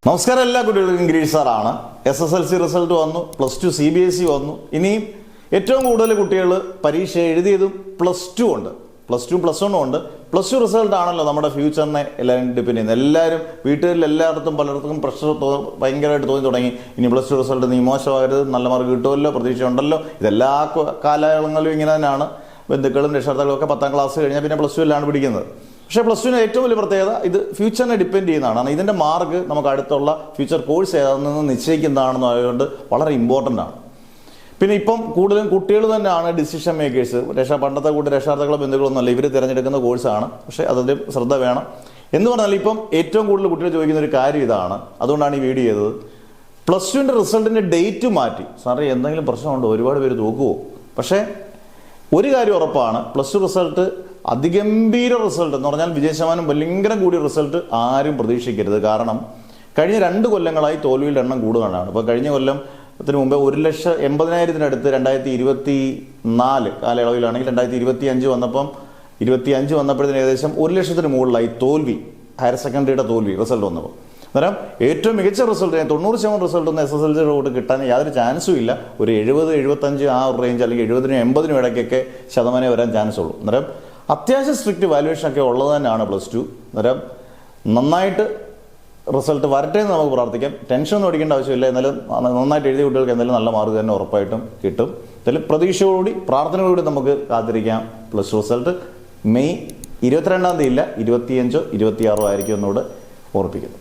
നമസ്കാരം, എല്ലാ കുട്ടികൾക്കും ഗിരീഷ് സാറാണ്. SSLC റിസൾട്ട് വന്നു, +2 CBSE വന്നു. ഇനിയും ഏറ്റവും കൂടുതൽ കുട്ടികൾ പരീക്ഷ എഴുതിയതും +2 ഉണ്ട്, +2 +1 ഉണ്ട്. +2 റിസൾട്ട് ആണല്ലോ നമ്മുടെ ഫ്യൂച്ചറിനെ എല്ലാവരും ഡിപ്പെൻഡ് ചെയ്യുന്നത്. എല്ലാവരും വീട്ടുകളിൽ എല്ലായിടത്തും പലർക്കും പ്രഷർ ഭയങ്കരമായിട്ട് തോന്നി തുടങ്ങി. ഇനി +2 റിസൾട്ട് നീ മോശമാകരുത്, നല്ല മാർക്ക് കിട്ടുമല്ലോ, പ്രതീക്ഷ ഉണ്ടല്ലോ. ഇതെല്ലാ കാലങ്ങളിലും ഇങ്ങനെ തന്നെയാണ്. ബന്ധുക്കളും രക്ഷകർത്താക്കളും ഒക്കെ 10ാം ക്ലാസ് കഴിഞ്ഞാൽ പിന്നെ +2 പിടിക്കുന്നത്. പക്ഷേ +2 ഏറ്റവും വലിയ പ്രത്യേകത ഇത് ഫ്യൂച്ചറിനെ ഡിപ്പെൻഡ് ചെയ്യുന്നതാണ്. ഇതിൻ്റെ മാർക്ക് നമുക്ക് അടുത്തുള്ള ഫ്യൂച്ചർ കോഴ്സ് ഏതാണെന്ന് നിശ്ചയിക്കുന്നതാണെന്ന് ആയതുകൊണ്ട് വളരെ ഇമ്പോർട്ടൻ്റ് ആണ്. പിന്നെ ഇപ്പം കൂടുതലും കുട്ടികൾ തന്നെയാണ് ഡിസിഷൻ മേക്കേഴ്സ്. പണ്ടത്തെ കൂട്ടി രക്ഷാകർത്താക്കളോ ബന്ധുക്കളൊന്നുമല്ല, ഇവർ തിരഞ്ഞെടുക്കുന്ന കോഴ്സാണ്. പക്ഷേ അതിൽ ശ്രദ്ധ വേണം എന്ന് പറഞ്ഞാൽ ഇപ്പം ഏറ്റവും കൂടുതൽ കുട്ടികൾ ചോദിക്കുന്ന ഒരു കാര്യം ഇതാണ്. അതുകൊണ്ടാണ് ഈ വീഡിയോ ചെയ്തത്. +2 റിസൾട്ടിൻ്റെ ഡേറ്റ് മാറ്റി. സാറേ എന്തെങ്കിലും പ്രശ്നമുണ്ടോ? ഒരുപാട് പേര് തോക്കുമോ? പക്ഷേ ഒരു കാര്യം ഉറപ്പാണ്, +2 റിസൾട്ട് അതിഗംഭീര റിസൾട്ട് എന്ന് പറഞ്ഞാൽ വിജയശതമാനം ഭയങ്കര കൂടിയ റിസൾട്ട് ആരും പ്രതീക്ഷിക്കരുത്. കാരണം കഴിഞ്ഞ 2 കൊല്ലങ്ങളായി തോൽവിയുടെ എണ്ണം കൂടുതലാണ്. ഇപ്പോൾ കഴിഞ്ഞ കൊല്ലത്തിന് മുമ്പേ 1,80,000-അടുത്ത് 2024 കാലയളവിലാണെങ്കിൽ 2025 വന്നപ്പം 25 വന്നപ്പോഴത്തേന് ഏകദേശം 1,00,000-ന് മുകളിലായി തോൽവി, ഹയർ സെക്കൻഡറിയുടെ തോൽവി റിസൾട്ട് വന്നപ്പോൾ. അന്നേരം ഏറ്റവും മികച്ച റിസൾട്ട് 90% റിസൾട്ട് ഒന്നും SSLC കിട്ടാൻ യാതൊരു ചാൻസും ഇല്ല. ഒരു 70-75 ആ ഒരു റേഞ്ച്, അല്ലെങ്കിൽ 70-80 ഇടയ്ക്കൊക്കെ ശതമാനം വരാൻ ചാൻസ് ഉള്ളൂ. അന്നേരം അത്യാവശ്യം സ്ട്രിക്റ്റ് വാല്യുവേഷനൊക്കെ ഉള്ളത് തന്നെയാണ് +2. അന്നേരം നന്നായിട്ട് റിസൾട്ട് വരട്ടെ എന്ന് നമുക്ക് പ്രാർത്ഥിക്കാം. ടെൻഷനൊന്നും അടിക്കേണ്ട ആവശ്യമില്ല. എന്നാലും നന്നായിട്ട് എഴുതിയ കുട്ടികൾക്ക് എന്തായാലും നല്ല മാർക്ക് തന്നെ ഉറപ്പായിട്ടും കിട്ടും. എന്തായാലും പ്രതീക്ഷയോടുകൂടി പ്രാർത്ഥനയോടുകൂടി നമുക്ക് കാത്തിരിക്കാം. +2 റിസൾട്ട് മെയ് 22-ാം തീയതി ഇല്ല, 25-ഓ 26-ഓ ആയിരിക്കും എന്നോട് ഓർപ്പിക്കുന്നു.